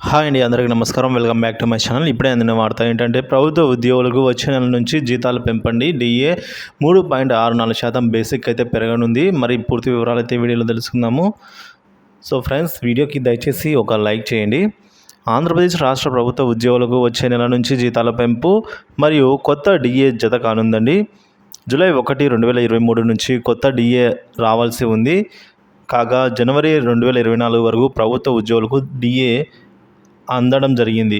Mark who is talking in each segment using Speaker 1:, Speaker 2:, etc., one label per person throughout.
Speaker 1: Hi అండి, అందరికీ నమస్కారం. Welcome back to my channel. ఇప్పుడే అందిన వార్త ఏంటంటే, ప్రభుత్వ ఉద్యోగులకు వచ్చే నెల నుంచి జీతాలు పెంపండి. డిఏ 3.64% బేసిక్ అయితే పెరగనుంది. మరి పూర్తి వివరాలు అయితే వీడియోలో తెలుసుకుందాము. సో ఫ్రెండ్స్, వీడియోకి దయచేసి ఒక లైక్ చేయండి. ఆంధ్రప్రదేశ్ రాష్ట్ర ప్రభుత్వ ఉద్యోగులకు వచ్చే నెల నుంచి జీతాల పెంపు మరియు కొత్త డిఏ జత కానుందండి. జూలై 1, 2023 నుంచి కొత్త డిఏ రావాల్సి ఉంది. కాగా జనవరి 2024 వరకు ప్రభుత్వ ఉద్యోగులకు డిఏ అందడం జరిగింది.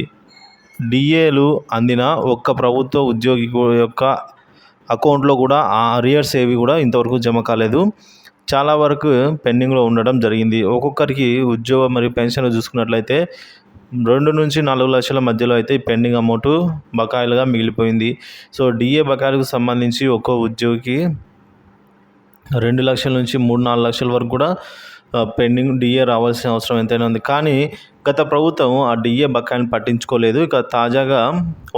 Speaker 1: డిఏలు అందిన ఒక్క ప్రభుత్వ ఉద్యోగి యొక్క అకౌంట్లో కూడా ఆ అరియర్స్ ఏవి కూడా ఇంతవరకు జమ కాలేదు. చాలా వరకు పెండింగ్లో ఉండడం జరిగింది. ఒక్కొక్కరికి ఉద్యోగం మరియు పెన్షన్లు చూసుకున్నట్లయితే 2 నుంచి 4 లక్షల మధ్యలో అయితే పెండింగ్ అమౌంట్ బకాయిలుగా మిగిలిపోయింది. సో డిఏ బకాయిలకు సంబంధించి ఒక్కో ఉద్యోగికి 2 లక్షల నుంచి 3-4 లక్షల వరకు కూడా పెండింగ్ డిఏ రావాల్సిన అవసరం ఎంతైనా ఉంది. కానీ గత ప్రభుత్వం ఆ డిఏ బకాయిని పట్టించుకోలేదు. ఇక తాజాగా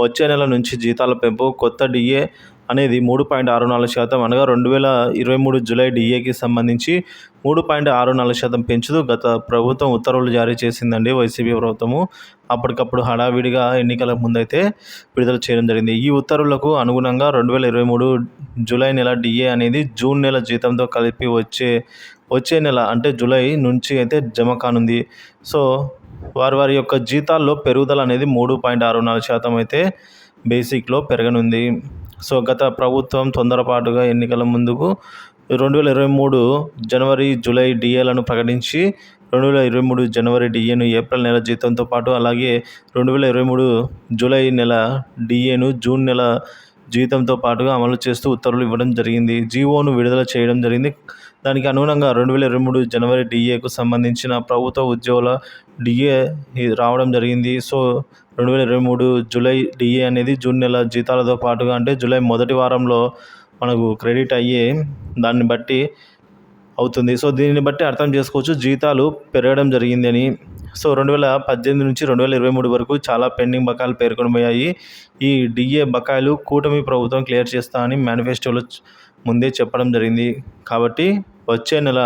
Speaker 1: వచ్చే నెల నుంచి జీతాల పెంపు కొత్త డిఏ అనేది 3.64% అనగా 2023 జూలై డిఏకి సంబంధించి 3.64% పెంచుతూ గత ప్రభుత్వం ఉత్తర్వులు జారీ చేసిందండి. వైసీపీ ప్రభుత్వము అప్పటికప్పుడు హడావిడిగా ఎన్నికల ముందైతే విడుదల చేయడం జరిగింది. ఈ ఉత్తర్వులకు అనుగుణంగా 2023 జూలై నెల డిఏ అనేది జూన్ నెల జీతంతో కలిపి వచ్చే నెల అంటే జూలై నుంచి అయితే జమ కానుంది. సో వారి యొక్క జీతాల్లో పెరుగుదల అనేది 3.64% అయితే బేసిక్లో పెరగనుంది. సో గత ప్రభుత్వం తొందరపాటుగా ఎన్నికల ముందుకు 2023 జనవరి జూలై డిఏలను ప్రకటించి 2023 జనవరి డిఏను ఏప్రిల్ నెల జీతంతో పాటు అలాగే 2023 జూలై నెల డిఏను జూన్ నెల జీతంతో పాటుగా అమలు చేస్తూ ఉత్తర్వులు ఇవ్వడం జరిగింది. జీవోను విడుదల చేయడం జరిగింది. దానికి అనుగుణంగా 2023 జనవరి డిఏకు సంబంధించిన ప్రభుత్వ ఉద్యోగుల డిఏ రావడం జరిగింది. సో 2023 జూలై డిఏ అనేది జూన్ నెల జీతాలతో పాటుగా అంటే జూలై మొదటి వారంలో మనకు క్రెడిట్ అయ్యే దాన్ని బట్టి అవుతుంది. సో దీన్ని బట్టి అర్థం చేసుకోవచ్చు జీతాలు పెరగడం జరిగింది అని. సో 2018 నుంచి 2023 వరకు చాలా పెండింగ్ బకాయిలు పేర్కొనబోయాయి. ఈ డిఏ బకాయిలు కూటమి ప్రభుత్వం క్లియర్ చేస్తా అని మేనిఫెస్టోలో ముందే చెప్పడం జరిగింది. కాబట్టి వచ్చే నెల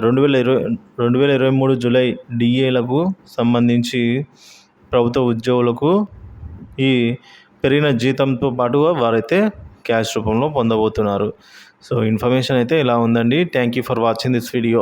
Speaker 1: 2023 జూలై డిఏలకు సంబంధించి ప్రభుత్వ ఉద్యోగులకు ఈ పెరిగిన జీతంతో పాటుగా వారైతే క్యాష్ రూపంలో పొందబోతున్నారు. సో ఇన్ఫర్మేషన్ అయితే ఇలా ఉందండి. Thank you for watching this video.